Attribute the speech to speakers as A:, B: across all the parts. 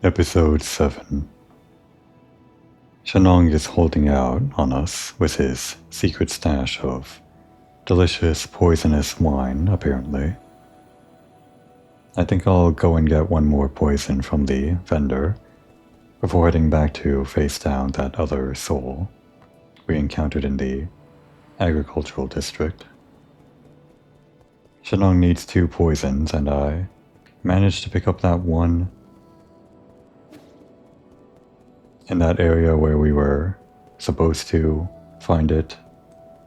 A: Episode 7. Shenong is holding out on us with his secret stash of delicious poisonous wine, apparently. I think I'll go and get one more poison from the vendor before heading back to face down that other soul we encountered in the agricultural district. Shenong needs 2 poisons, and I managed to pick up that one in that area where we were supposed to find it,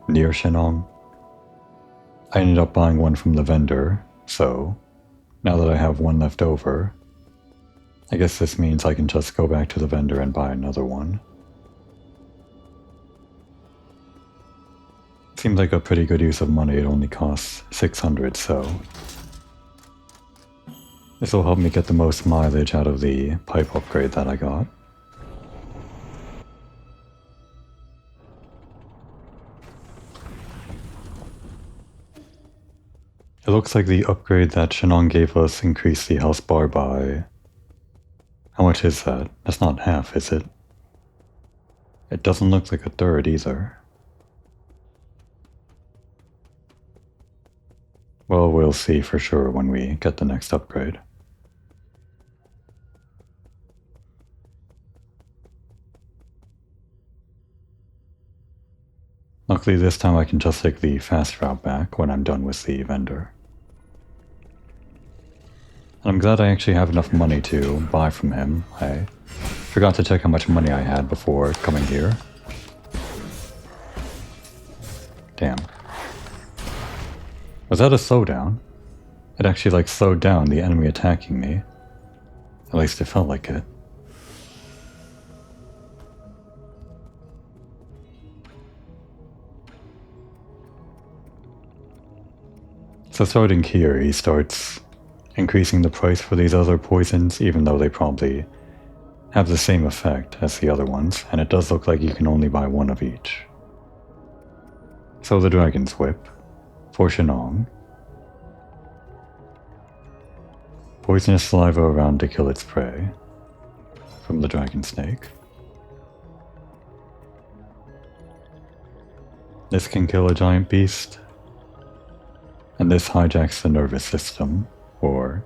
A: near Shenong. I ended up buying one from the vendor, so now that I have one left over, I guess this means I can just go back to the vendor and buy another one. Seems like a pretty good use of money. It only costs 600, so this will help me get the most mileage out of the pipe upgrade that I got. It looks like the upgrade that Shenong gave us increased the health bar by... How much is that? That's not half, is it? It doesn't look like a third either. Well, we'll see for sure when we get the next upgrade. Luckily this time I can just take the fast route back when I'm done with the vendor. And I'm glad I actually have enough money to buy from him. I forgot to check how much money I had before coming here. Damn. Was that a slowdown? It actually slowed down the enemy attacking me. At least it felt like it. So starting here, he starts increasing the price for these other poisons, even though they probably have the same effect as the other ones, and it does look like you can only buy one of each. So the Dragon's Whip, for Shenong. Poisonous saliva around to kill its prey, from the Dragon Snake. This can kill a giant beast. And this hijacks the nervous system, or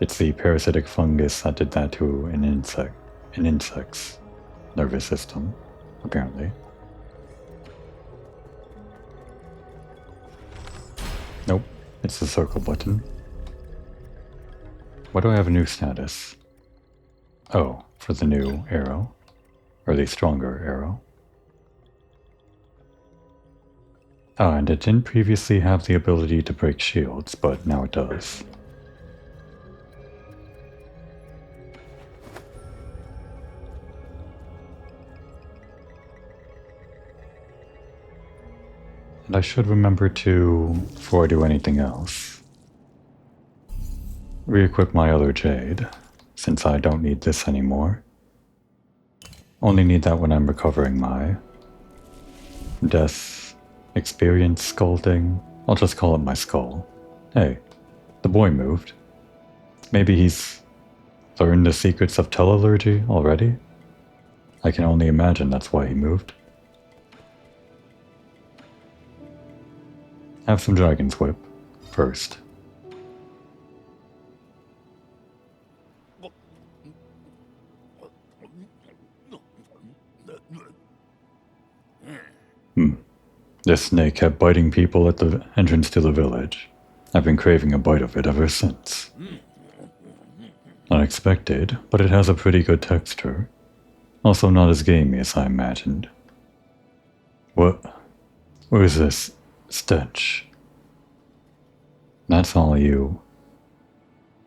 A: it's the parasitic fungus that did that to an insect's nervous system, apparently. Nope, it's the circle button. Why do I have a new status? Oh, for the new arrow, or the stronger arrow. And it didn't previously have the ability to break shields, but now it does. And I should remember to, before I do anything else, re-equip my other jade, since I don't need this anymore. Only need that when I'm recovering my death experience skull thing. I'll just call it my skull. Hey, the boy moved. Maybe he's learned the secrets of telallergy already? I can only imagine that's why he moved. Have some Dragon's Whip first. This snake kept biting people at the entrance to the village. I've been craving a bite of it ever since. Unexpected, but it has a pretty good texture. Also not as gamey as I imagined. What is this stench? That's all you.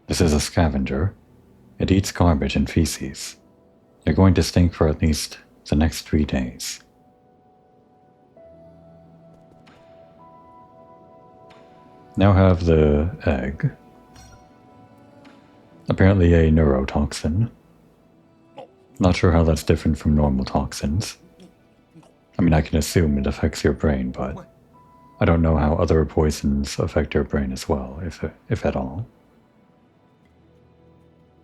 A: This is a scavenger. It eats garbage and feces. You're going to stink for at least the next 3 days. Now have the egg. Apparently a neurotoxin. Not sure how that's different from normal toxins. I mean, I can assume it affects your brain, but I don't know how other poisons affect your brain as well, if at all.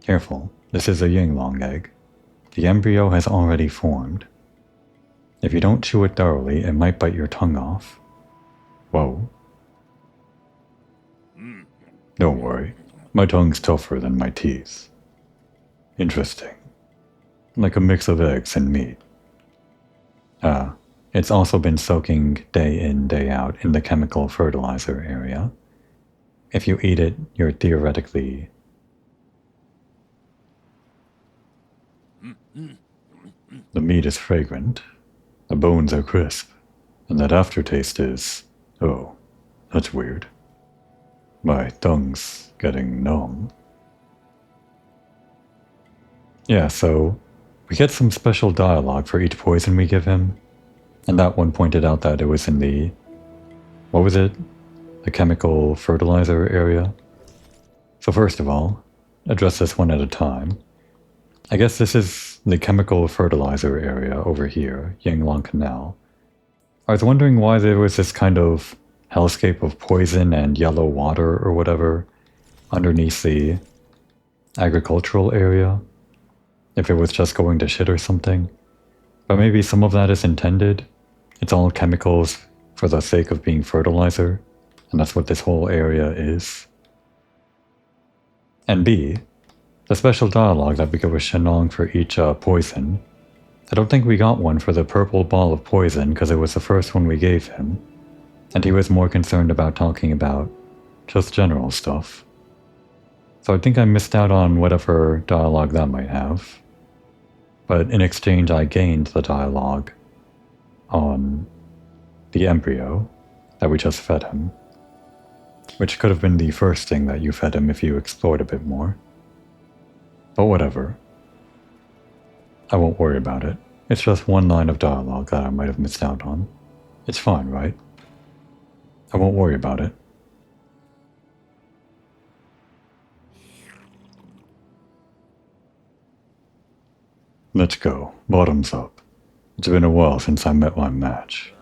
A: Careful, this is a yinglong egg. The embryo has already formed. If you don't chew it thoroughly, it might bite your tongue off. Whoa. Don't worry, my tongue's tougher than my teeth. Interesting. Like a mix of eggs and meat. It's also been soaking day in, day out in the chemical fertilizer area. If you eat it, you're theoretically... The meat is fragrant, the bones are crisp, and that aftertaste is... Oh, that's weird. My tongue's getting numb. Yeah, so we get some special dialogue for each poison we give him, and that one pointed out that it was in the... What was it? The chemical fertilizer area? So first of all, address this one at a time. I guess this is the chemical fertilizer area over here, Yanglong Canal. I was wondering why there was this kind of hellscape of poison and yellow water or whatever underneath the agricultural area. If it was just going to shit or something. But maybe some of that is intended. It's all chemicals for the sake of being fertilizer, and that's what this whole area is. And B, the special dialogue that we get with Shenlong for each poison. I don't think we got one for the purple ball of poison because it was the first one we gave him, and he was more concerned about talking about just general stuff. So I think I missed out on whatever dialogue that might have. But in exchange I gained the dialogue on the embryo that we just fed him, which could have been the first thing that you fed him if you explored a bit more. But whatever. I won't worry about it. It's just one line of dialogue that I might have missed out on. It's fine, right? I won't worry about it. Let's go. Bottoms up. It's been a while since I met my match.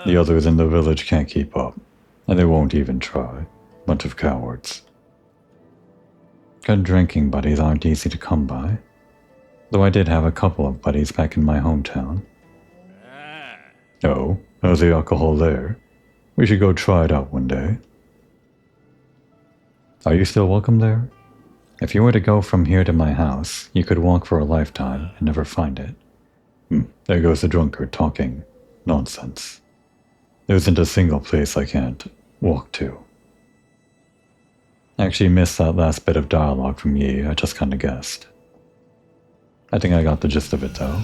A: The others in the village can't keep up, and they won't even try. Bunch of cowards. Good drinking buddies aren't easy to come by, though I did have a couple of buddies back in my hometown. Oh, how's the alcohol there? We should go try it out one day. Are you still welcome there? If you were to go from here to my house, you could walk for a lifetime and never find it. There goes the drunkard talking nonsense. There isn't a single place I can't walk to. I actually missed that last bit of dialogue from Yi, I just kinda guessed. I think I got the gist of it though.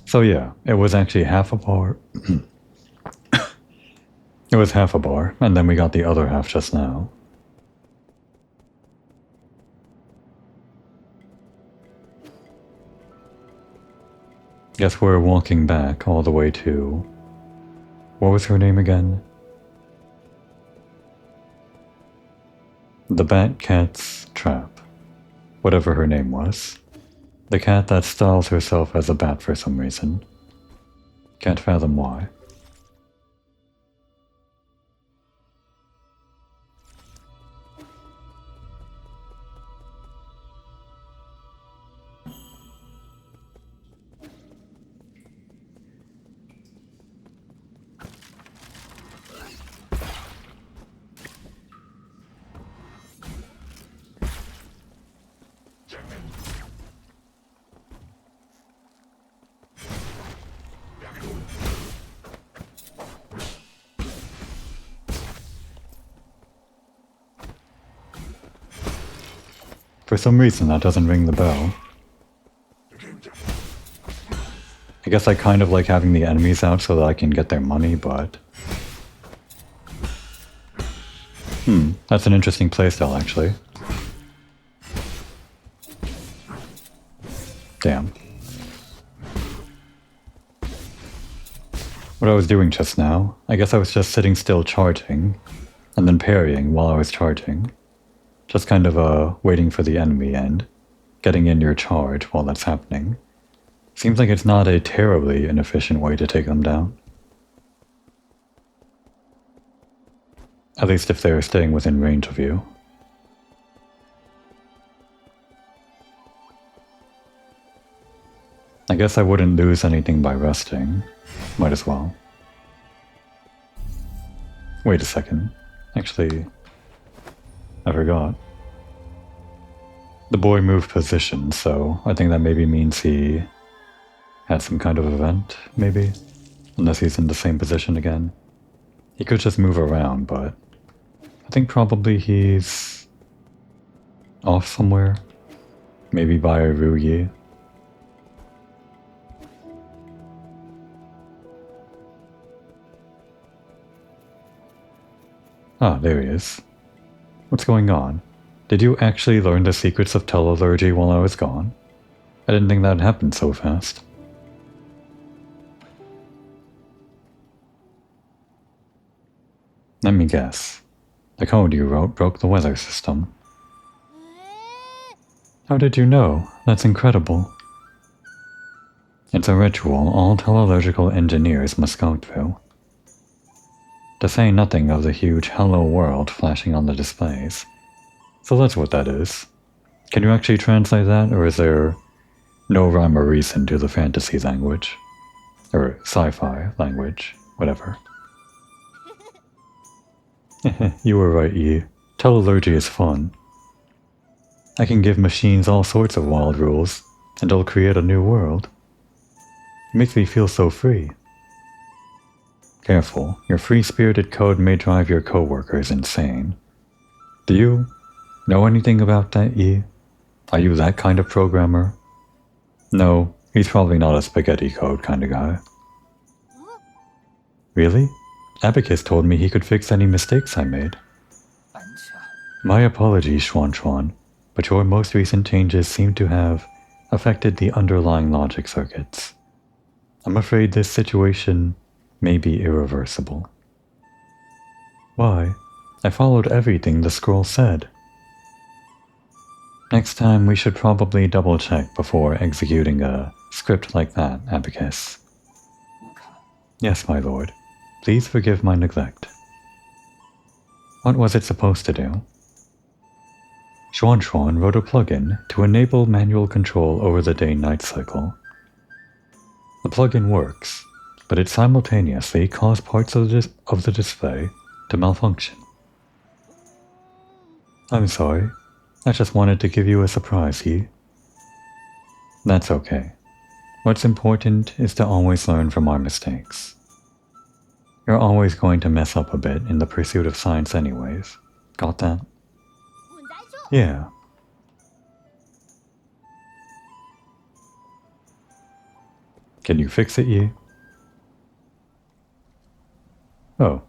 A: So yeah, it was actually half a bar. It was half a bar, and then we got the other half just now. Guess we're walking back all the way to... What was her name again? The Bat Cat's Trap. Whatever her name was. The cat that styles herself as a bat for some reason. Can't fathom why. For some reason that doesn't ring the bell. I guess I kind of like having the enemies out so that I can get their money, but... that's an interesting playstyle actually. Damn. What I was doing just now, I guess I was just sitting still charging, and then parrying while I was charging. Just kind of waiting for the enemy and getting in your charge while that's happening. Seems like it's not a terribly inefficient way to take them down. At least if they're staying within range of you. guess I wouldn't lose anything by resting. Might as well. Wait a second. Actually, I forgot. The boy moved position, so I think that maybe means he had some kind of event, maybe? Unless he's in the same position again. He could just move around, but I think probably he's off somewhere. Maybe by Ruyi. Ah, there he is. What's going on? Did you actually learn the secrets of telalurgy while I was gone? I didn't think that'd happen so fast. Let me guess. The code you wrote broke the weather system. How did you know? That's incredible. It's a ritual all telalurgical engineers must go through. To say nothing of the huge hello world flashing on the displays. So that's what that is. Can you actually translate that, or is there no rhyme or reason to the fantasy language? Or sci-fi language, whatever. You were right, Yi. Telalurgy is fun. I can give machines all sorts of wild rules, and they'll create a new world. It makes me feel so free. Careful, your free-spirited code may drive your co-workers insane. Do you know anything about that, Yi? Are you that kind of programmer? No, he's probably not a spaghetti code kind of guy. Really? Abacus told me he could fix any mistakes I made. My apologies, Xuan, but your most recent changes seem to have affected the underlying logic circuits. I'm afraid this situation may be irreversible. Why? I followed everything the scroll said. Next time we should probably double-check before executing a script like that, Abacus. Yes, my lord. Please forgive my neglect. What was it supposed to do? Xuan wrote a plugin to enable manual control over the day-night cycle. The plugin works, but it simultaneously caused parts of the display to malfunction. I'm sorry. I just wanted to give you a surprise, Yi. That's okay. What's important is to always learn from our mistakes. You're always going to mess up a bit in the pursuit of science anyways. Got that? Yeah. Can you fix it, Yi? Oh.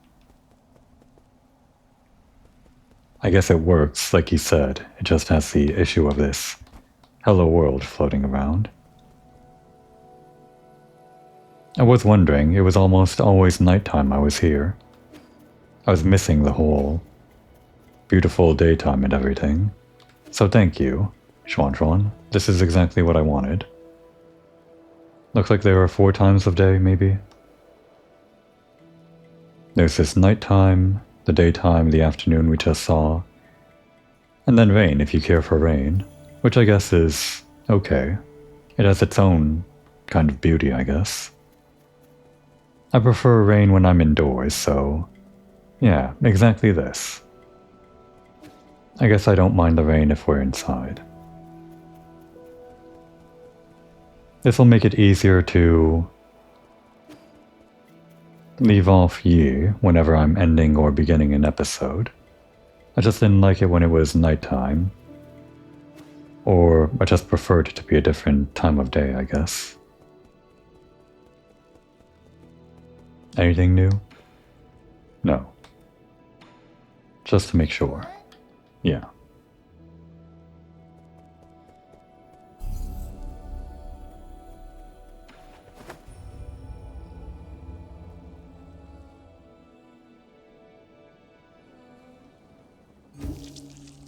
A: I guess it works, like you said. It just has the issue of this hello world floating around. I was wondering, it was almost always nighttime I was here. I was missing the whole beautiful daytime and everything. So thank you, Xuan. This is exactly what I wanted. Looks like there are 4 times of day, maybe? There's this nighttime, the daytime, the afternoon we just saw, and then rain if you care for rain, which I guess is okay. It has its own kind of beauty, I guess. I prefer rain when I'm indoors, so yeah, exactly this. I guess I don't mind the rain if we're inside. This will make it easier to leave off Yi whenever I'm ending or beginning an episode. I just didn't like it when it was nighttime. Or I just preferred it to be a different time of day, I guess. Anything new? No. Just to make sure. Yeah.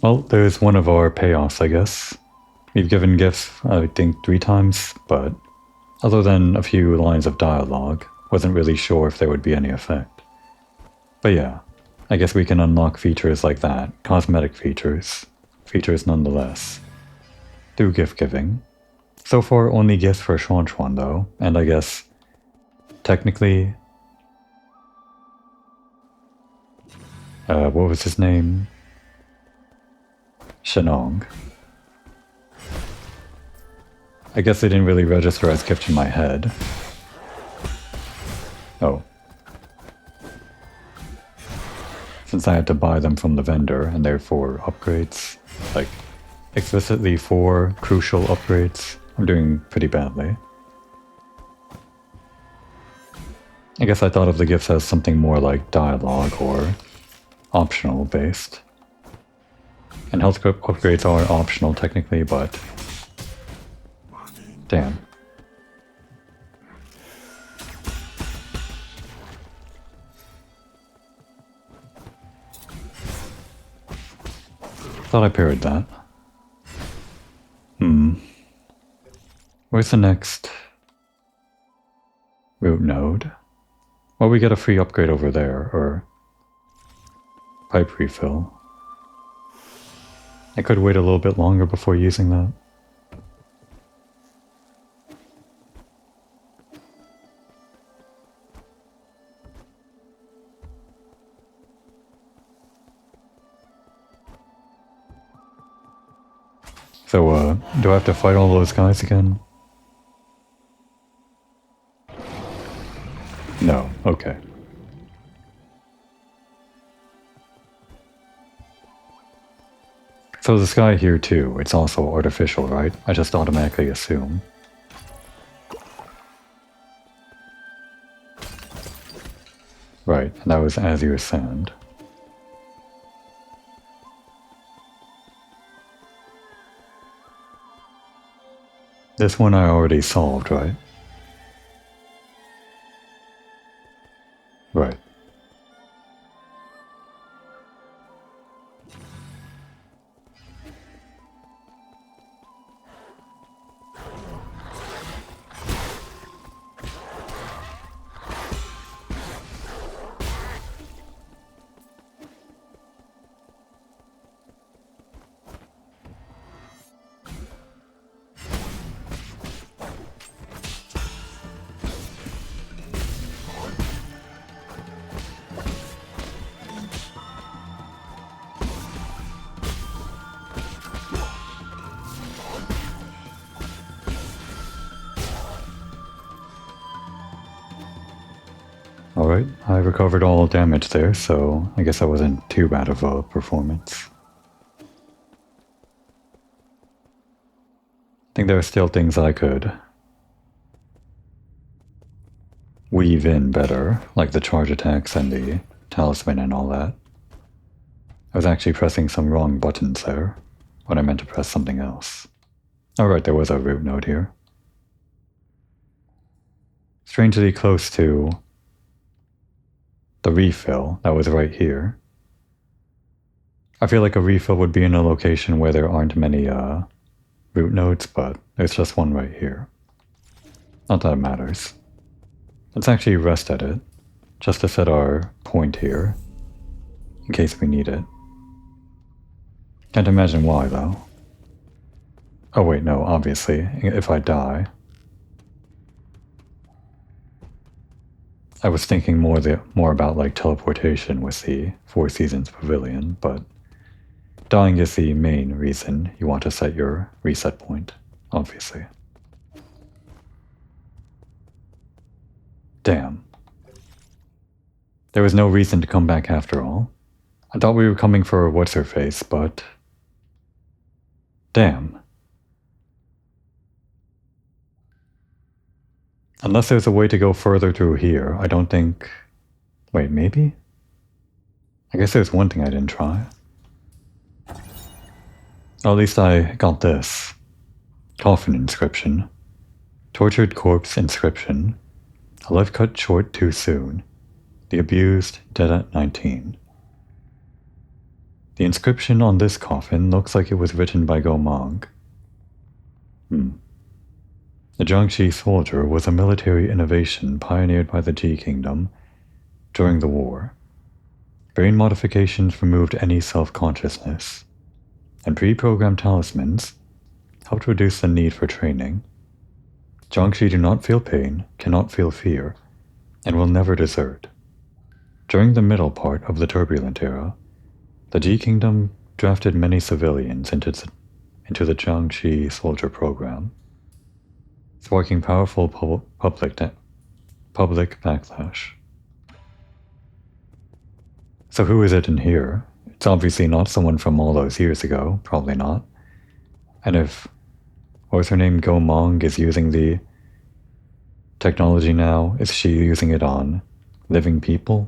A: Well, there's one of our payoffs, I guess. We've given gifts, I think, 3 times, but other than a few lines of dialogue, wasn't really sure if there would be any effect. But yeah, I guess we can unlock features like that, cosmetic features nonetheless, through gift giving. So far, only gifts for Xuan though, and I guess technically, what was his name? Shenong. I guess they didn't really register as gift in my head. Oh. Since I had to buy them from the vendor, and therefore upgrades, like explicitly 4 crucial upgrades, I'm doing pretty badly. I guess I thought of the gifts as something more like dialogue or optional based. And health upgrades are optional technically, but damn. Thought I parried that. Where's the next root node? Well, we get a free upgrade over there, or pipe refill. I could wait a little bit longer before using that. So, do I have to fight all those guys again? No, okay. So the sky here too, it's also artificial, right? I just automatically assume. Right, and that was azure sand. This one I already solved, right? Right. Alright, I recovered all damage there, so I guess that wasn't too bad of a performance. I think there are still things I could weave in better, like the charge attacks and the talisman and all that. I was actually pressing some wrong buttons there, when I meant to press something else. Alright, there was a root node here. Strangely close to the refill that was right here. I feel like a refill would be in a location where there aren't many root nodes, but there's just one right here. Not that it matters. Let's actually rest at it, just to set our point here, in case we need it. Can't imagine why though. Oh wait, no, obviously, if I die. I was thinking more about like teleportation with the Four Seasons Pavilion, but dying is the main reason you want to set your reset point, obviously. Damn. There was no reason to come back after all. I thought we were coming for what's-her-face, but... damn. Unless there's a way to go further through here, I don't think... Wait, maybe? I guess there's one thing I didn't try. At least I got this. Coffin inscription. Tortured corpse inscription. A life cut short too soon. The abused dead at 19. The inscription on this coffin looks like it was written by Gomang. The Jiangxi soldier was a military innovation pioneered by the Ji Kingdom during the war. Brain modifications removed any self-consciousness, and pre-programmed talismans helped reduce the need for training. Jiangxi do not feel pain, cannot feel fear, and will never desert. During the middle part of the turbulent era, the Ji Kingdom drafted many civilians into the Jiangxi soldier program, sparking powerful public backlash. So who is it in here? It's obviously not someone from all those years ago, probably not. And if, what was her name, Go Mong is using the technology now, is she using it on living people?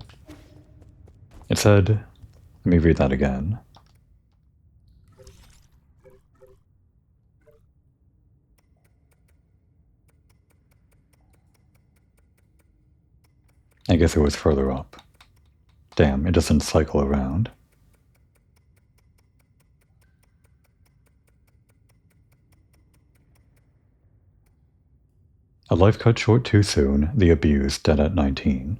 A: It said, let me read that again. I guess it was further up. Damn, it doesn't cycle around. A life cut short too soon, the abused dead at 19.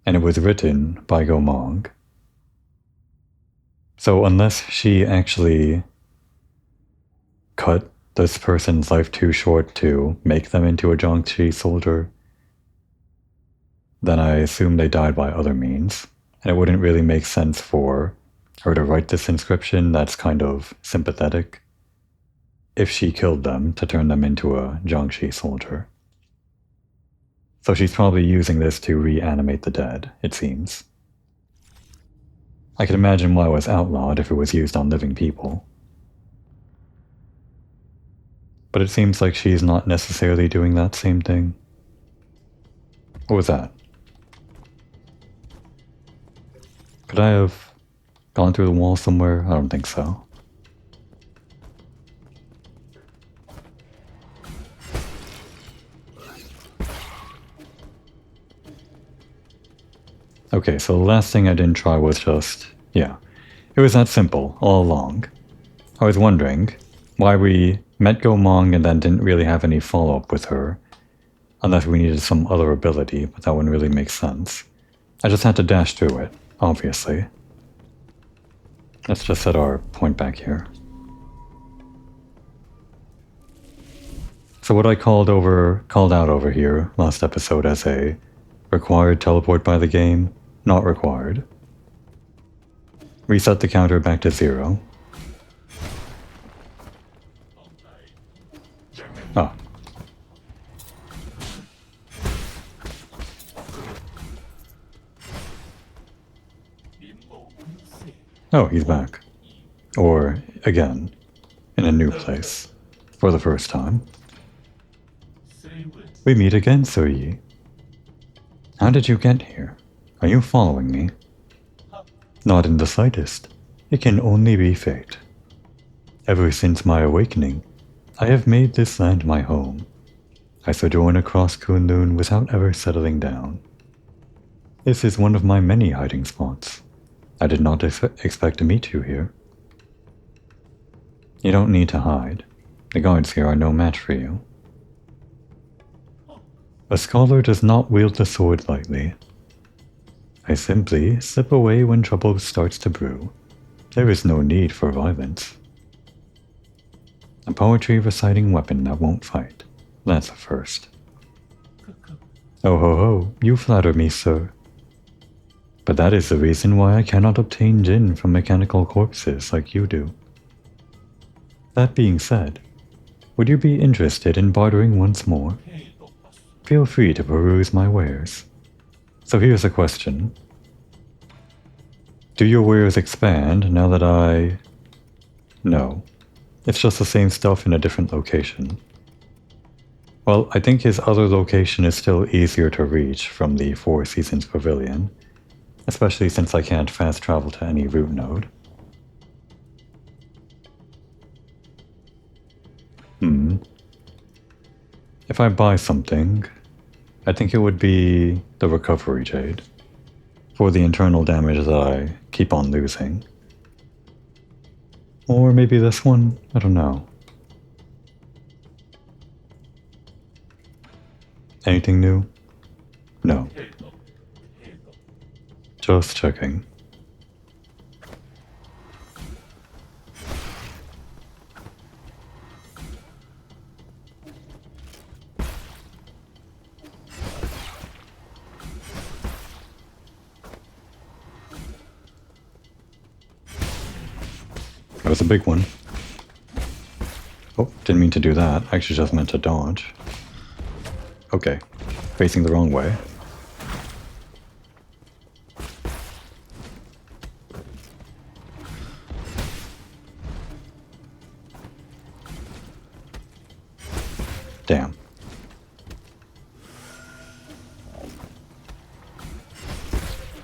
A: And it was written by Go Mong. So unless she actually cut this person's life too short to make them into a Jiangxi soldier, then I assume they died by other means, and it wouldn't really make sense for her to write this inscription that's kind of sympathetic if she killed them to turn them into a Jiangxi soldier. So she's probably using this to reanimate the dead, it seems. I can imagine why it was outlawed if it was used on living people. But it seems like she's not necessarily doing that same thing. What was that? Could I have gone through the wall somewhere? I don't think so. Okay, so the last thing I didn't try was just, yeah. It was that simple, all along. I was wondering why we met Go Mong and then didn't really have any follow-up with her. Unless we needed some other ability, but that wouldn't really make sense. I just had to dash through it, obviously. Let's just set our point back here. So what I called out over here last episode as a required teleport by the game, not required. Reset the counter back to 0. Ah. Oh, he's back. Or, again, in a new place. For the first time. We meet again, Suyi. How did you get here? Are you following me? Not in the slightest. It can only be fate. Ever since my awakening, I have made this land my home. I sojourn across Kunlun without ever settling down. This is one of my many hiding spots. I did not expect to meet you here. You don't need to hide. The guards here are no match for you. A scholar does not wield the sword lightly. I simply slip away when trouble starts to brew. There is no need for violence. A poetry reciting weapon that won't fight. That's a first. Oh ho ho, you flatter me, sir. But that is the reason why I cannot obtain Jin from mechanical corpses like you do. That being said, would you be interested in bartering once more? Feel free to peruse my wares. So here's a question. Do your wares expand now that I... No. It's just the same stuff in a different location. Well, I think his other location is still easier to reach from the Four Seasons Pavilion, especially since I can't fast travel to any route node. If I buy something, I think it would be the recovery jade, for the internal damage that I keep on losing. Or maybe this one? I don't know. Anything new? No. Just checking. was a big one. Oh, didn't mean to do that. I actually just meant to dodge. Okay, facing the wrong way. Damn.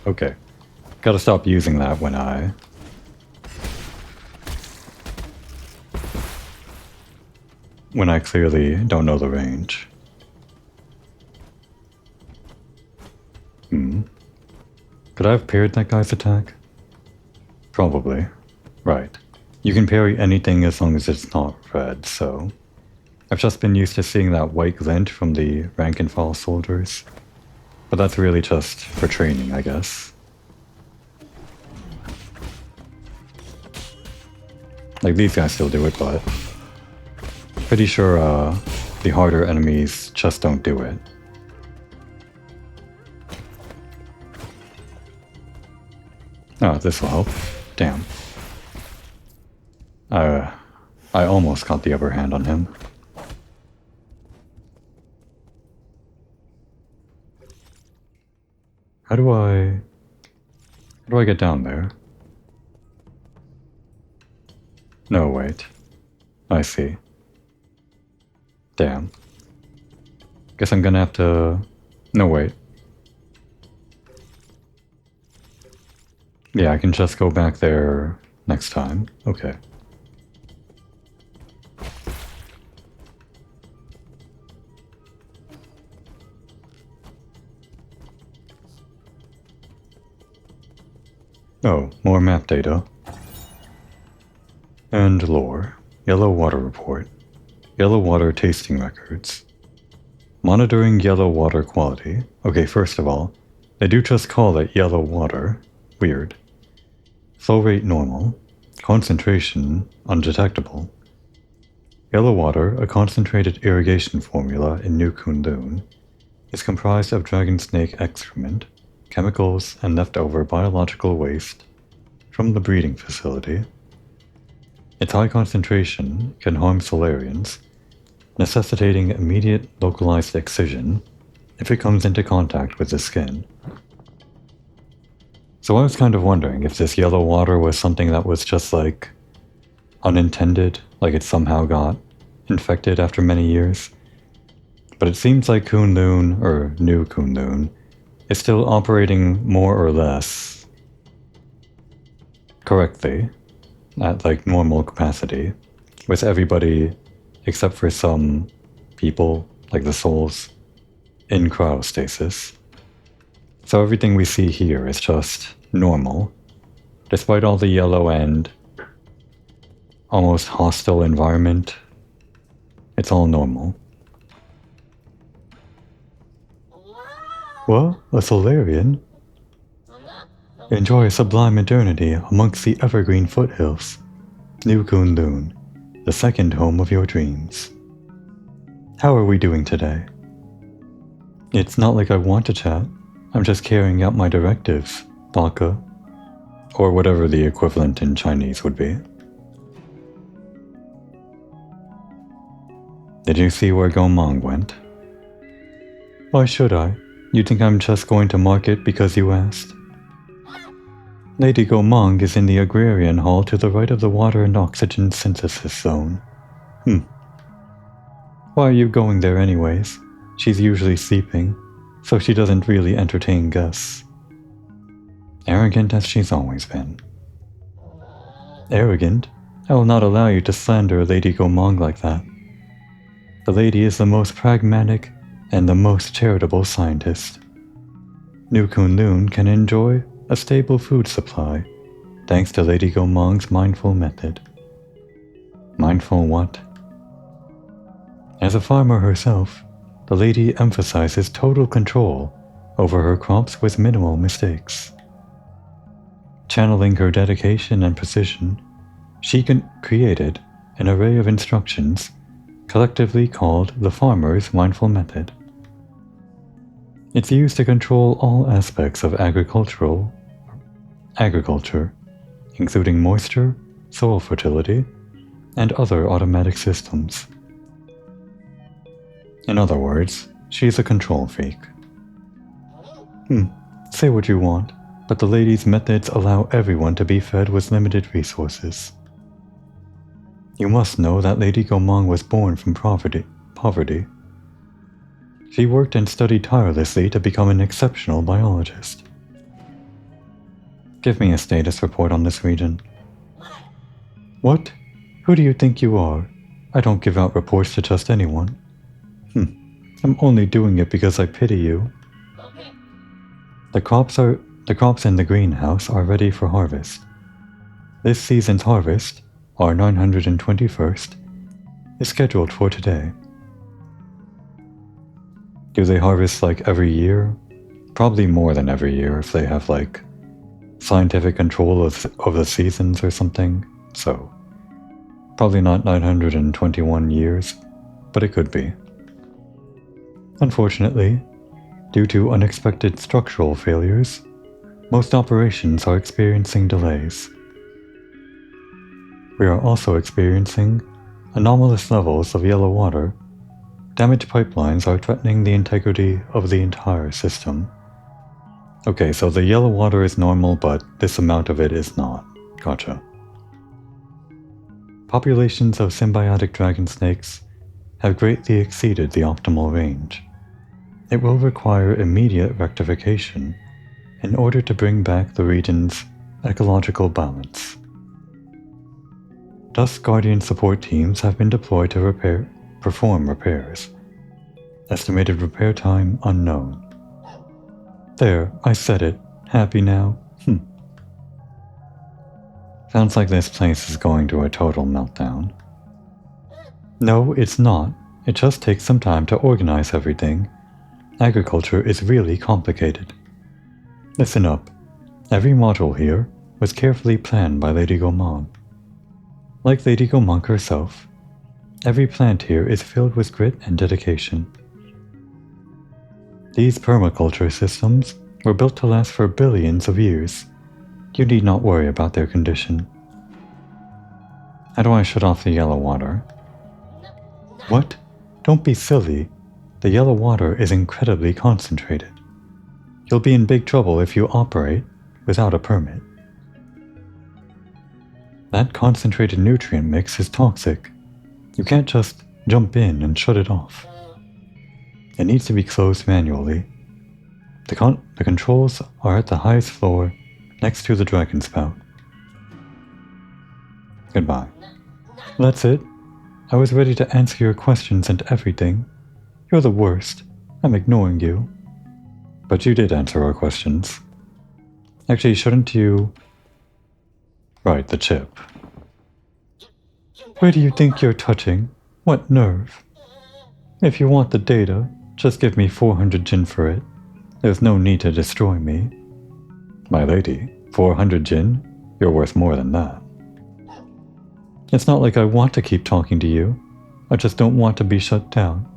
A: Okay. Gotta stop using that when I clearly don't know the range. Could I have parried that guy's attack? Probably. Right. You can parry anything as long as it's not red, so... I've just been used to seeing that white glint from the rank and file soldiers. But that's really just for training, I guess. Like, these guys still do it, but... Pretty sure, the harder enemies just don't do it. Oh, this will help. Damn. I almost got the upper hand on him. How do I get down there? No, wait. I see. Damn. Guess I'm gonna have to... No, wait. Yeah, I can just go back there next time. Okay. Oh, more map data. And lore. Yellow water report. Yellow water tasting records. Monitoring yellow water quality. Okay, first of all, they do just call it yellow water. Weird. Flow rate normal. Concentration undetectable. Yellow water, a concentrated irrigation formula in New Kunlun, is comprised of dragon snake excrement, chemicals, and leftover biological waste from the breeding facility. Its high concentration can harm Solarians, necessitating immediate localized excision if it comes into contact with the skin. So I was kind of wondering if this yellow water was something that was just like unintended, like it somehow got infected after many years. But it seems like Kunlun, or New Kunlun, is still operating more or less correctly at like normal capacity, with everybody except for some people, like the souls, in cryostasis. So everything we see here is just normal, despite all the yellow and almost hostile environment. It's all normal. What? A Solarian? Enjoy a sublime eternity amongst the evergreen foothills. New Kunlun, the second home of your dreams. How are we doing today? It's not like I want to chat. I'm just carrying out my directives, Baka. Or whatever the equivalent in Chinese would be. Did you see where Gomang went? Why should I? You think I'm just going to mark it because you asked? Lady Gomang is in the agrarian hall to the right of the water and oxygen synthesis zone. Why are you going there anyways? She's usually sleeping, so she doesn't really entertain guests. Arrogant as she's always been. Arrogant? I will not allow you to slander Lady Gomang like that. The lady is the most pragmatic and the most charitable scientist. New Kunlun can enjoy a stable food supply, thanks to Lady Gomang's mindful method. Mindful what? As a farmer herself, the lady emphasizes total control over her crops with minimal mistakes. Channeling her dedication and precision, she created an array of instructions collectively called the Farmer's Mindful Method. It's used to control all aspects of agriculture, including moisture, soil fertility, and other automatic systems. In other words, she's a control freak. Say what you want, but the lady's methods allow everyone to be fed with limited resources. You must know that Lady Gomang was born from poverty. She worked and studied tirelessly to become an exceptional biologist. Give me a status report on this region. What? Who do you think you are? I don't give out reports to just anyone. I'm only doing it because I pity you. The crops in the greenhouse are ready for harvest. This season's harvest, our 921st, is scheduled for today. Do they harvest like every year? Probably more than every year if they have like scientific control of the seasons or something. So, probably not 921 years, but it could be. Unfortunately, due to unexpected structural failures, most operations are experiencing delays. We are also experiencing anomalous levels of yellow water. Damaged pipelines are threatening the integrity of the entire system. Okay, so the yellow water is normal, but this amount of it is not. Gotcha. Populations of symbiotic dragon snakes have greatly exceeded the optimal range. It will require immediate rectification in order to bring back the region's ecological balance. Dusk Guardian support teams have been deployed to perform repairs. Estimated repair time unknown. There, I said it. Happy now? Sounds like this place is going to a total meltdown. No, it's not. It just takes some time to organize everything. Agriculture is really complicated. Listen up. Every module here was carefully planned by Lady Gomang. Like Lady Gomang herself, every plant here is filled with grit and dedication. These permaculture systems were built to last for billions of years. You need not worry about their condition. How do I shut off the yellow water? What? Don't be silly. The yellow water is incredibly concentrated. You'll be in big trouble if you operate without a permit. That concentrated nutrient mix is toxic. You can't just jump in and shut it off. It needs to be closed manually. The controls are at the highest floor, next to the dragon spout. Goodbye. That's it. I was ready to answer your questions and everything. You're the worst. I'm ignoring you. But you did answer our questions. Actually, shouldn't you... Right, the chip. Where do you think you're touching? What nerve? If you want the data, just give me 400 jin for it. There's no need to destroy me. My lady, 400 jin? You're worth more than that. It's not like I want to keep talking to you. I just don't want to be shut down.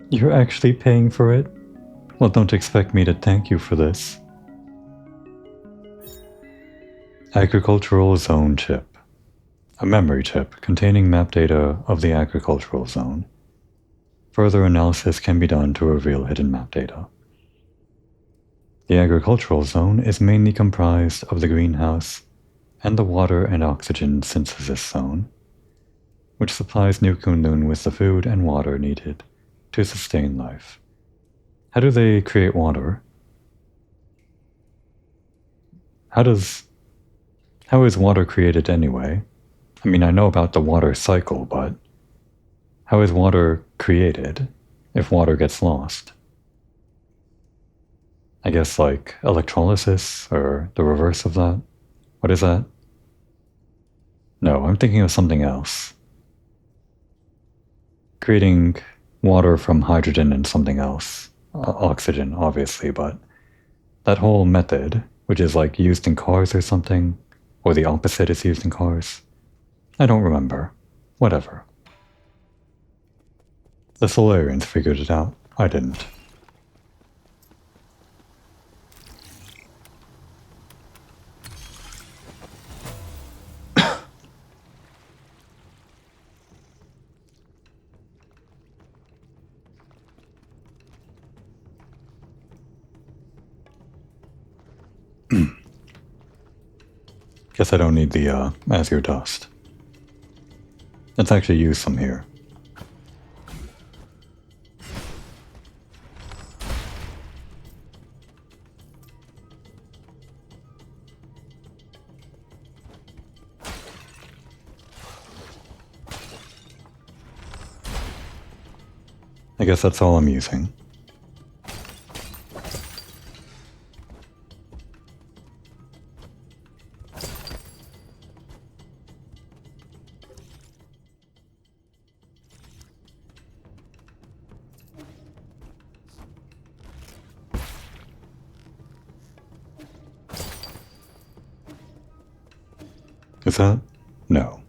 A: You're actually paying for it? Well, don't expect me to thank you for this. Agricultural Zone Chip. A memory chip containing map data of the agricultural zone. Further analysis can be done to reveal hidden map data. The agricultural zone is mainly comprised of the greenhouse and the water and oxygen synthesis zone, which supplies New Kunlun with the food and water needed to sustain life. How do they create water? How is water created anyway? I mean, I know about the water cycle, but how is water created if water gets lost? I guess like electrolysis or the reverse of that? What is that? No, I'm thinking of something else. Creating water from hydrogen and something else. Oxygen, obviously, but that whole method, which is like used in cars or something, or the opposite is used in cars. I don't remember. Whatever. The Solarians figured it out. I didn't. Guess I don't need the Azure dust. Let's actually use some here. I guess that's all I'm using. Is that? No.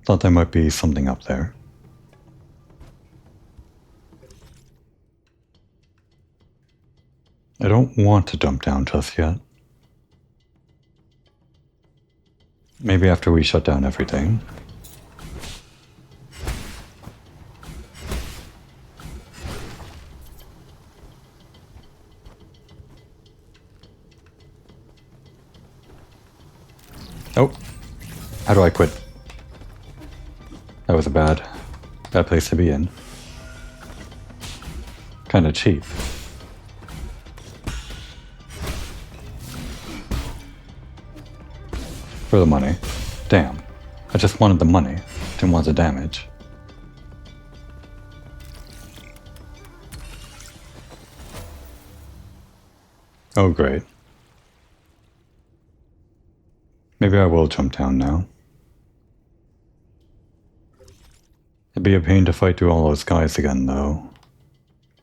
A: Thought there might be something up there. I don't want to jump down just yet. Maybe after we shut down everything. Oh, how do I quit? That was a bad place to be in. Kinda cheap. For the money. Damn. I just wanted the money. Didn't want the damage. Oh, great. Maybe I will jump down now. It'd be a pain to fight through all those guys again, though.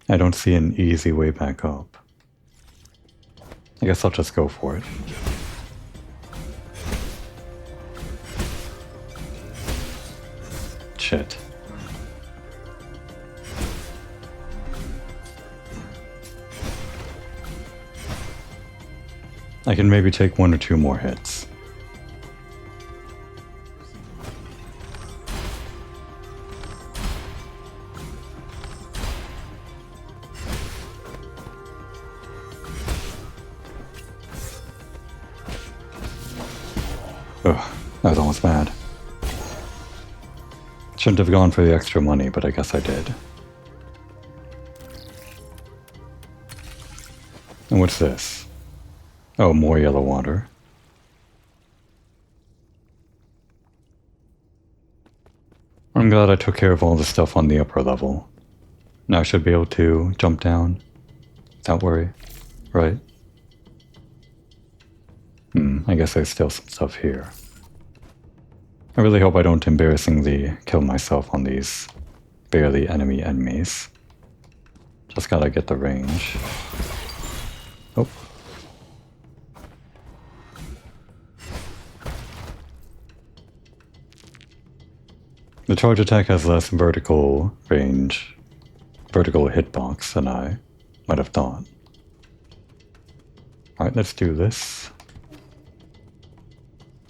A: I don't see an easy way back up. I guess I'll just go for it. Shit. I can maybe take 1 or 2 more hits. Ugh, that was almost bad. Shouldn't have gone for the extra money, but I guess I did. And what's this? Oh, more yellow water. I'm glad I took care of all the stuff on the upper level. Now I should be able to jump down without worry, right? I guess there's still some stuff here. I really hope I don't embarrassingly kill myself on these barely enemy enemies. Just gotta get the range. Oh. The charge attack has less vertical range, vertical hitbox than I might have thought. Alright, let's do this.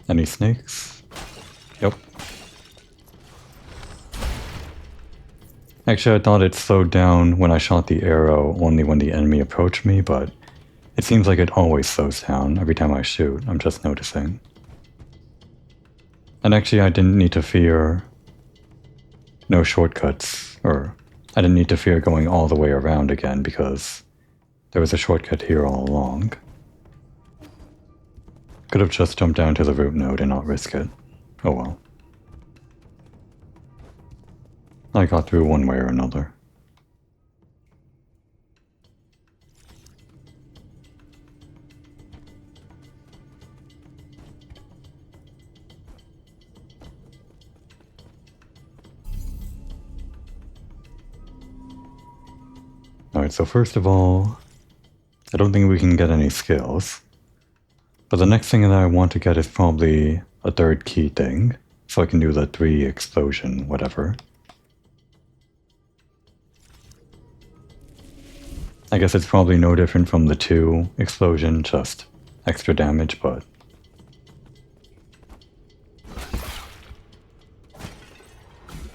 A: Any snakes? Yep. Actually, I thought it slowed down when I shot the arrow only when the enemy approached me, but it seems like it always slows down every time I shoot. I'm just noticing. And actually, I didn't need to fear no shortcuts, or I didn't need to fear going all the way around again because there was a shortcut here all along. Could have just jumped down to the root node and not risk it. Oh well. I got through one way or another. Alright, so first of all, I don't think we can get any skills. But the next thing that I want to get is probably a third key thing, so I can do the 3 explosion whatever. I guess it's probably no different from the 2 explosion, just extra damage, but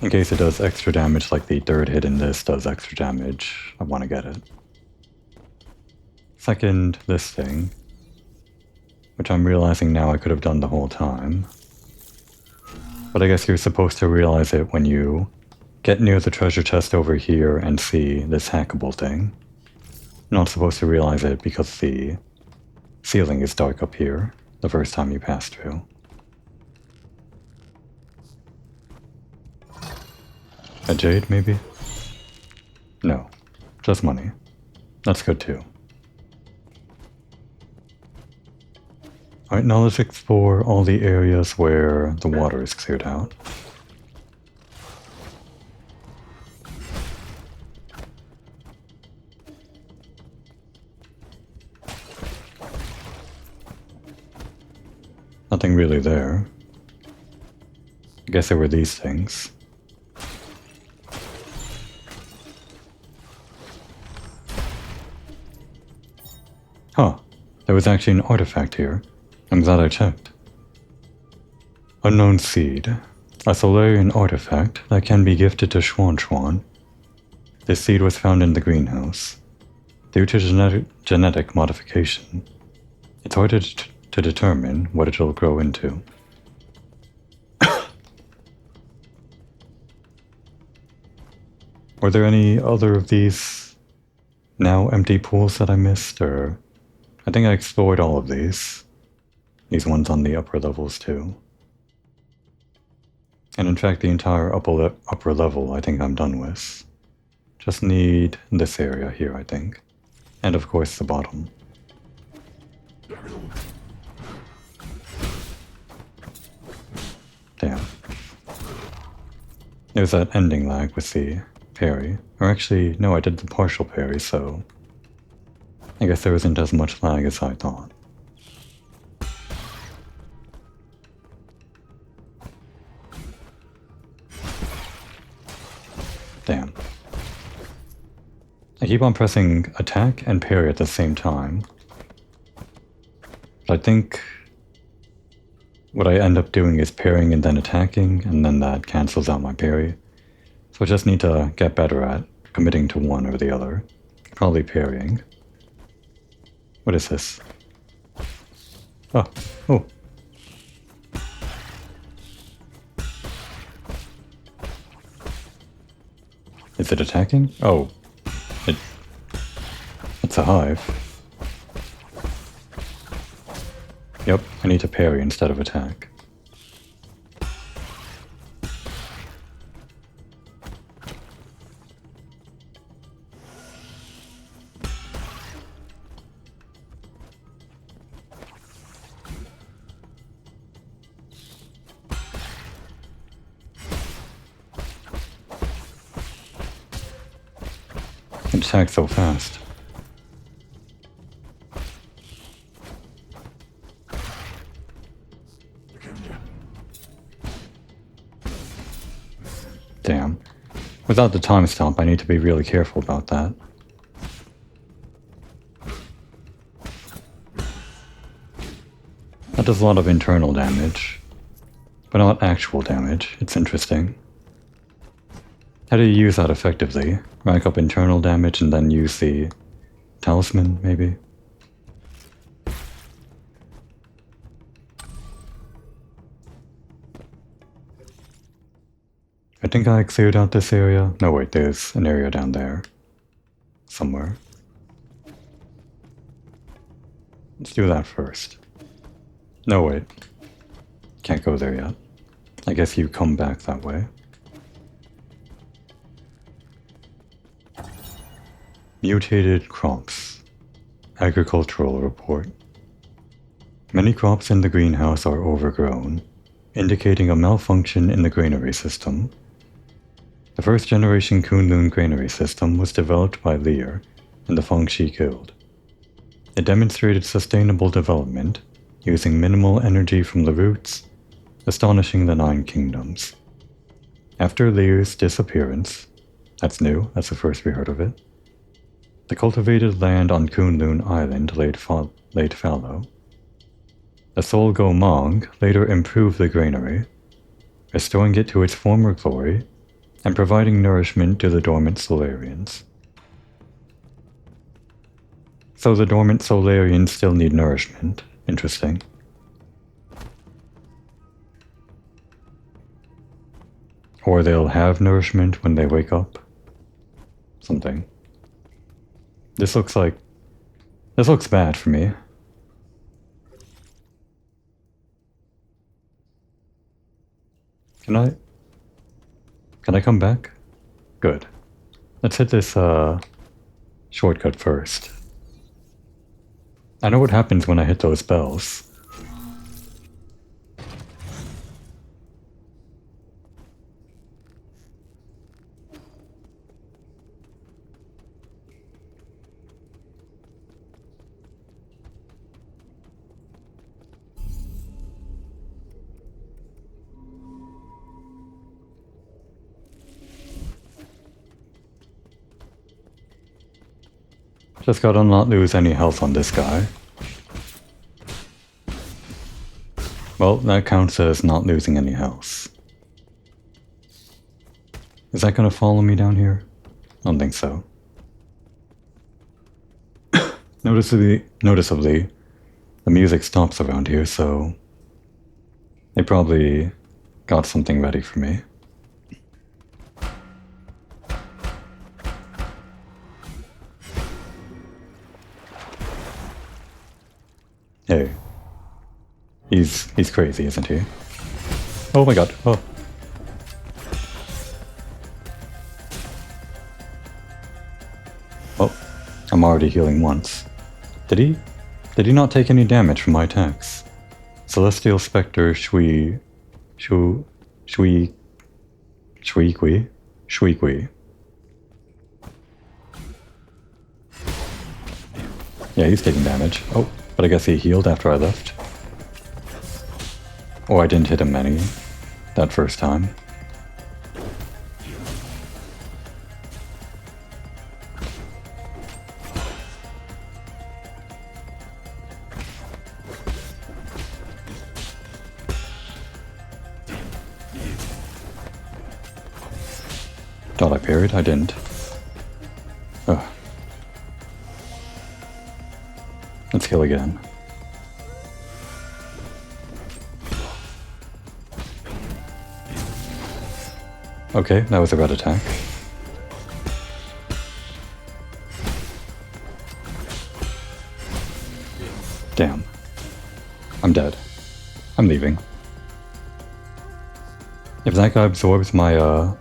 A: in case it does extra damage like the 3rd hit in this does extra damage, I want to get it. Second, this thing. which I'm realizing now I could have done the whole time. But I guess you're supposed to realize it when you get near the treasure chest over here and see this hackable thing. You're not supposed to realize it because the ceiling is dark up here the first time you pass through. A jade, maybe? No, just money. That's good too. Alright, now let's explore all the areas where the water is cleared out. Nothing really there. I guess there were these things. Huh, there was actually an artifact here. I'm glad I checked. Unknown seed. A Solarian artifact that can be gifted to Schwan. This seed was found in the greenhouse. Due to genetic modification, it's hard to determine what it'll grow into. Were there any other of these now empty pools that I missed, or... I think I explored all of these. These ones on the upper levels too. And in fact the entire upper level I think I'm done with. Just need this area here, I think. And of course the bottom. Damn. There's that ending lag with the parry. Or actually, no, I did the partial parry, so... I guess there isn't as much lag as I thought. Damn. I keep on pressing attack and parry at the same time. But I think what I end up doing is parrying and then attacking, and then that cancels out my parry. So I just need to get better at committing to one or the other. Probably parrying. What is this? Oh. Oh. Is it attacking? Oh. It's a hive. Yep, I need to parry instead of attack. It attacks so fast. Damn. Without the time stomp, I need to be really careful about that. That does a lot of internal damage, but not actual damage. It's interesting. How do you use that effectively? Rack up internal damage and then use the talisman, maybe? I think I cleared out this area. No wait, there's an area down there. Somewhere. Let's do that first. No wait. Can't go there yet. I guess you come back that way. Mutated crops. Agricultural report. Many crops in the greenhouse are overgrown, indicating a malfunction in the granary system. The first generation Kunlun granary system was developed by Lear in the Fengshi Guild. It demonstrated sustainable development, using minimal energy from the roots, astonishing the 9 kingdoms. After Lear's disappearance, that's new, that's the first we heard of it, the cultivated land on Kunlun Island laid fallow. The Sol Gomang later improved the granary, restoring it to its former glory and providing nourishment to the dormant Solarians. So the dormant Solarians still need nourishment, Interesting. Or they'll have nourishment when they wake up. Something. This looks bad for me. Can I come back? Good. Let's hit this shortcut first. I know what happens when I hit those bells. Just gotta not lose any health on this guy. Well, that counts as not losing any health. Is that gonna follow me down here? I don't think so. Noticeably, the music stops around here, so they probably got something ready for me. Hey. He's crazy, isn't he? Oh my god. Oh. Oh. I'm already healing once. Did he not take any damage from my attacks? Celestial Spectre Shweekwi. Yeah, he's taking damage. Oh, but I guess he healed after I left. Or I didn't hit him any that first time. Thought I parried? I didn't. Ugh. Let's heal again. Okay, that was a red attack. Damn. I'm dead. I'm leaving. If that guy absorbs my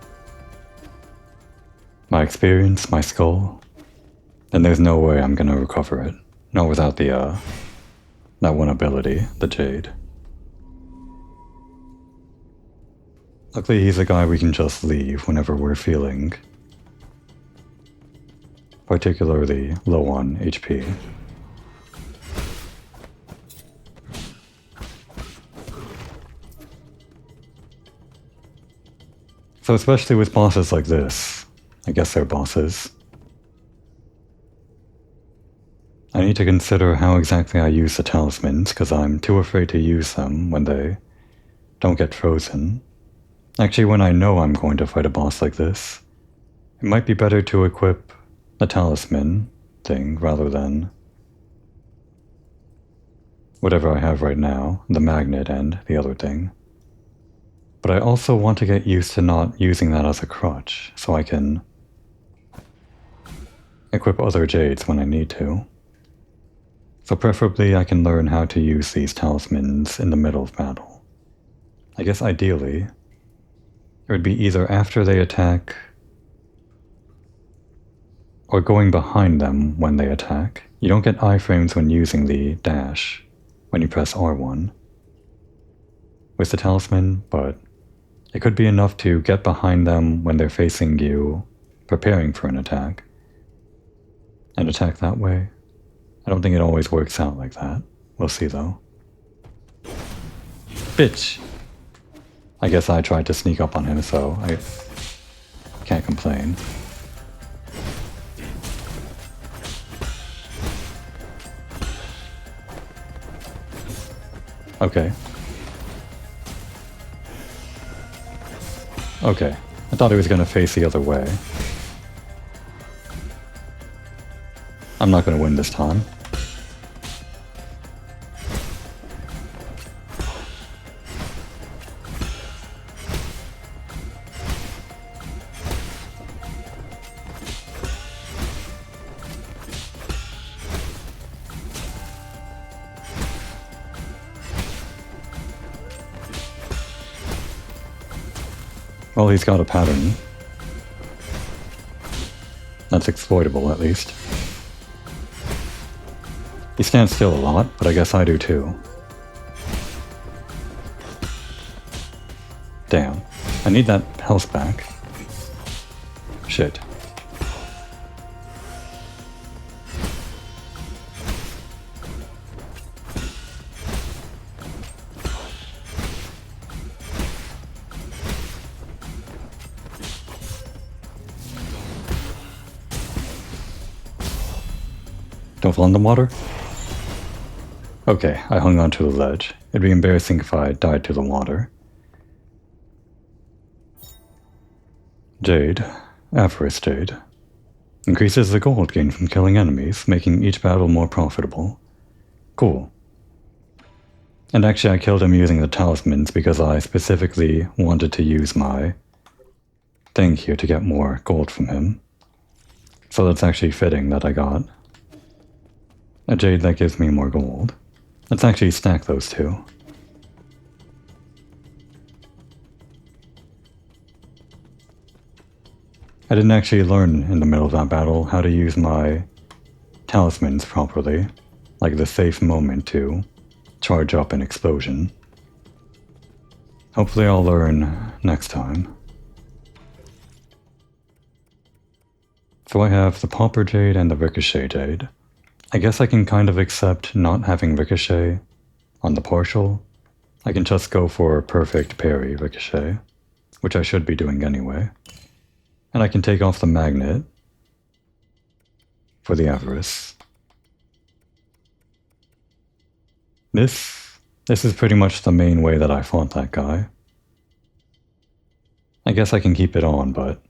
A: experience, my skull, then there's no way I'm gonna recover it. Not without the, that one ability, the Jade. Luckily he's a guy we can just leave whenever we're feeling particularly low on HP. So especially with bosses like this, I guess they're bosses, I need to consider how exactly I use the talismans, because I'm too afraid to use them when they don't get frozen. Actually, when I know I'm going to fight a boss like this, it might be better to equip the talisman thing rather than whatever I have right now, the magnet and the other thing. But I also want to get used to not using that as a crutch, so I can equip other jades when I need to. So preferably I can learn how to use these talismans in the middle of battle. I guess ideally, it would be either after they attack or going behind them when they attack. You don't get iframes when using the dash when you press R1 with the talisman, but it could be enough to get behind them when they're facing you, preparing for an attack, and attack that way. I don't think it always works out like that. We'll see though. Bitch! I guess I tried to sneak up on him, so I can't complain. Okay. Okay. I thought he was gonna face the other way. I'm not gonna win this time. Well, he's got a pattern. That's exploitable, at least. He stands still a lot, but I guess I do too. Damn. I need that health back. Shit. Don't fall in the water? Okay, I hung onto the ledge. It'd be embarrassing if I died to the water. Jade. Avarice Jade. Increases the gold gained from killing enemies, making each battle more profitable. Cool. And actually I killed him using the talismans because I specifically wanted to use my thing here to get more gold from him. So that's actually fitting that I got a jade that gives me more gold. Let's actually stack those two. I didn't actually learn in the middle of that battle how to use my talismans properly, like the safe moment to charge up an explosion. Hopefully I'll learn next time. So I have the Pauper Jade and the Ricochet Jade. I guess I can kind of accept not having Ricochet on the partial. I can just go for perfect parry Ricochet, which I should be doing anyway. And I can take off the magnet for the Avarice. This is pretty much the main way that I fought that guy. I guess I can keep it on, but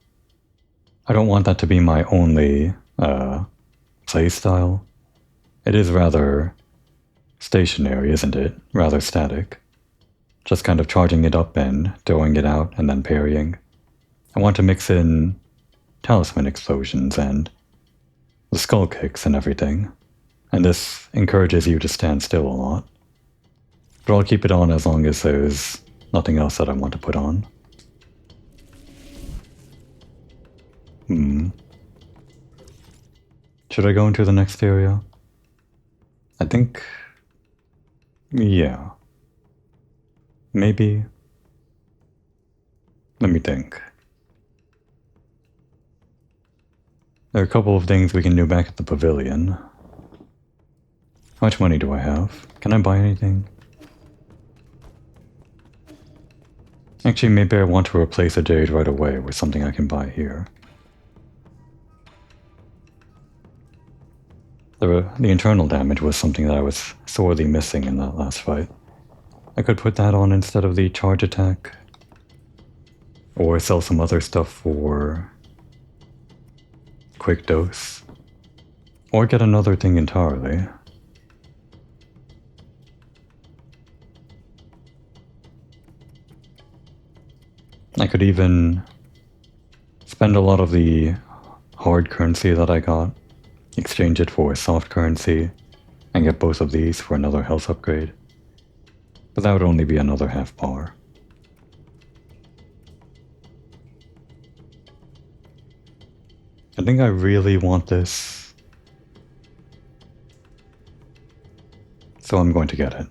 A: I don't want that to be my only playstyle. It is rather stationary, isn't it? Rather static. Just kind of charging it up and throwing it out and then parrying. I want to mix in talisman explosions and the skull kicks and everything. And this encourages you to stand still a lot. But I'll keep it on as long as there's nothing else that I want to put on. Should I go into the next area? I think... yeah. Maybe... let me think. There are a couple of things we can do back at the pavilion. How much money do I have? Can I buy anything? Actually, maybe I want to replace a jade right away with something I can buy here. The internal damage was something that I was sorely missing in that last fight. I could put that on instead of the charge attack. Or sell some other stuff for quick dose. Or get another thing entirely. I could even spend a lot of the hard currency that I got, exchange it for soft currency, and get both of these for another health upgrade. But that would only be another half bar. I think I really want this, so I'm going to get it.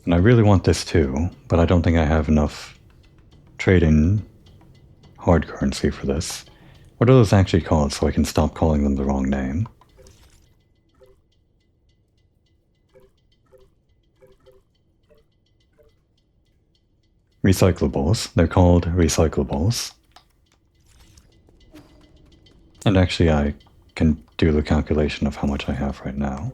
A: And I really want this too, but I don't think I have enough trade-in hard currency for this. What are those actually called so I can stop calling them the wrong name? Recyclables. They're called recyclables. And actually I can do the calculation of how much I have right now.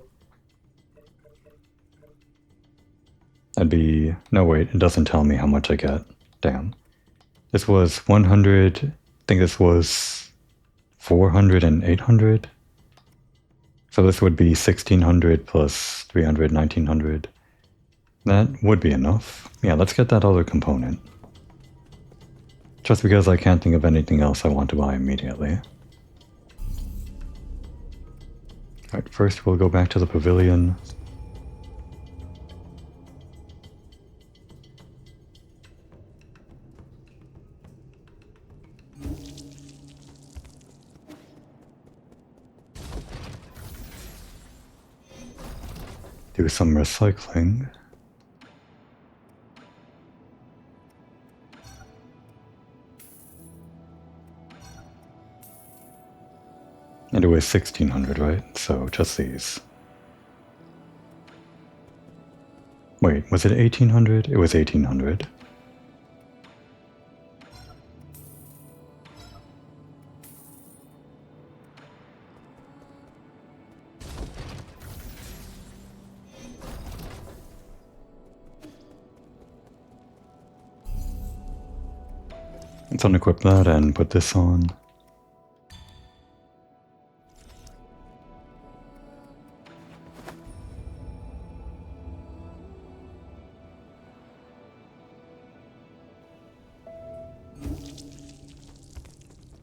A: That'd be... no wait, it doesn't tell me how much I get. Damn. This was 100... I think this was 400 and 800. So this would be 1600 plus 300, 1900. That would be enough. Yeah, let's get that other component. Just because I can't think of anything else I want to buy immediately. Alright, first we'll go back to the pavilion. do some recycling. And it was 1600, right? So just these. Wait, was it 1800? It was 1800. Let's unequip that and put this on.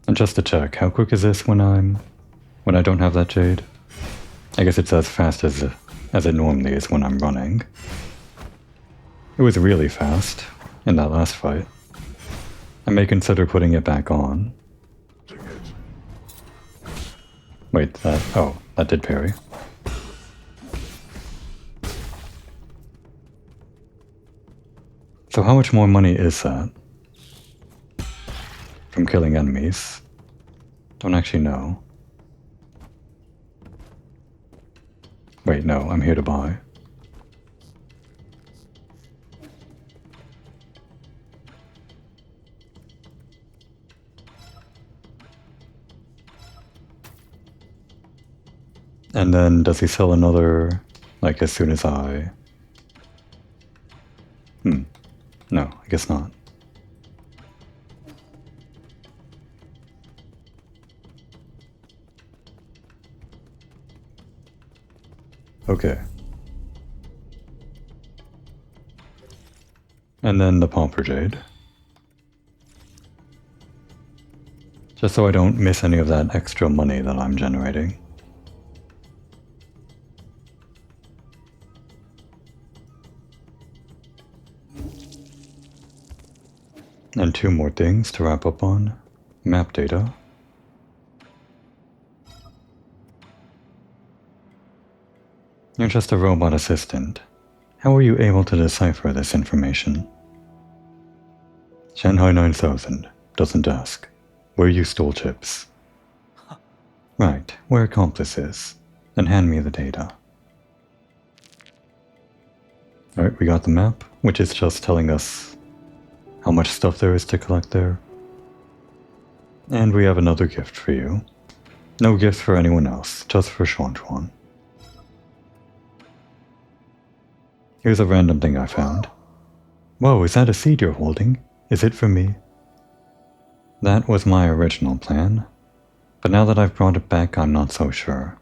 A: And just to check, how quick is this when I don't have that jade? I guess it's as fast as it normally is when I'm running. It was really fast in that last fight. I may consider putting it back on. Wait, that did parry. So how much more money is that? From killing enemies? Don't actually know. Wait, no, I'm here to buy. And then does he sell another, like, as soon as I... No, I guess not. Okay. And then the Pomper Jade. Just so I don't miss any of that extra money that I'm generating. And two more things to wrap up on. Map data. You're just a robot assistant. How were you able to decipher this information? Shanghai 9000 doesn't ask. Where you stole chips. Right, we're accomplices. Then hand me the data. Alright, we got the map, which is just telling us how much stuff there is to collect there. And we have another gift for you. No gifts for anyone else, just for Shuan. Here's a random thing I found. Whoa, is that a seed you're holding? Is it for me? That was my original plan, but now that I've brought it back, I'm not so sure.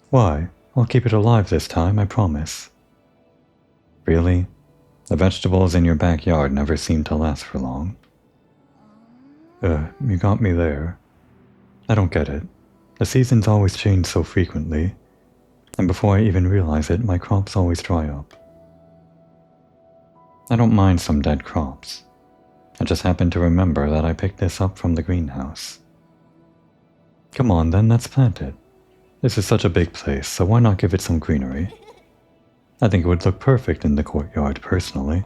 A: Why? I'll keep it alive this time, I promise. Really? The vegetables in your backyard never seem to last for long. You got me there. I don't get it. The seasons always change so frequently, and before I even realize it, my crops always dry up. I don't mind some dead crops. I just happened to remember that I picked this up from the greenhouse. Come on then, let's plant it. This is such a big place, so why not give it some greenery? I think it would look perfect in the courtyard, personally.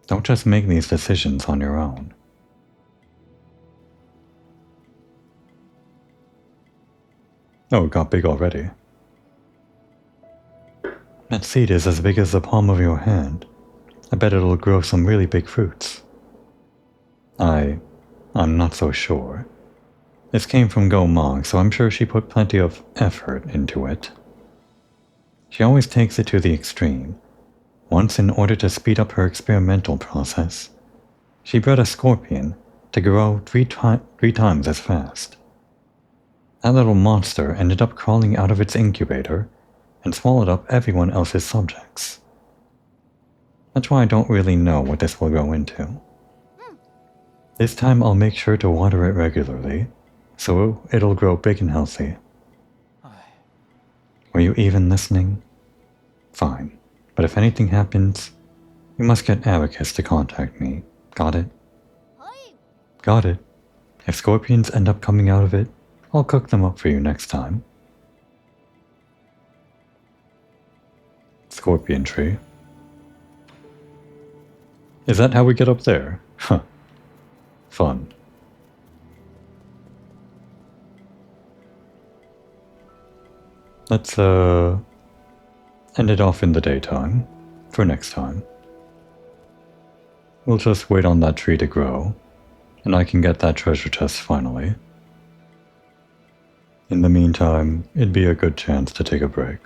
A: Don't just make these decisions on your own. Oh, it got big already. That seed is as big as the palm of your hand. I bet it'll grow some really big fruits. I'm not so sure. This came from Go Mog, so I'm sure she put plenty of effort into it. She always takes it to the extreme. Once, in order to speed up her experimental process, she bred a scorpion to grow three times as fast. That little monster ended up crawling out of its incubator and swallowed up everyone else's subjects. That's why I don't really know what this will grow into. This time I'll make sure to water it regularly, so it'll grow big and healthy. Were you even listening? Fine, but if anything happens, you must get Abacus to contact me. Got it? Got it. If scorpions end up coming out of it, I'll cook them up for you next time. Scorpion tree. Is that how we get up there? Huh. Fun. Let's, end it off in the daytime. For next time. We'll just wait on that tree to grow, and I can get that treasure chest finally. In the meantime, it'd be a good chance to take a break.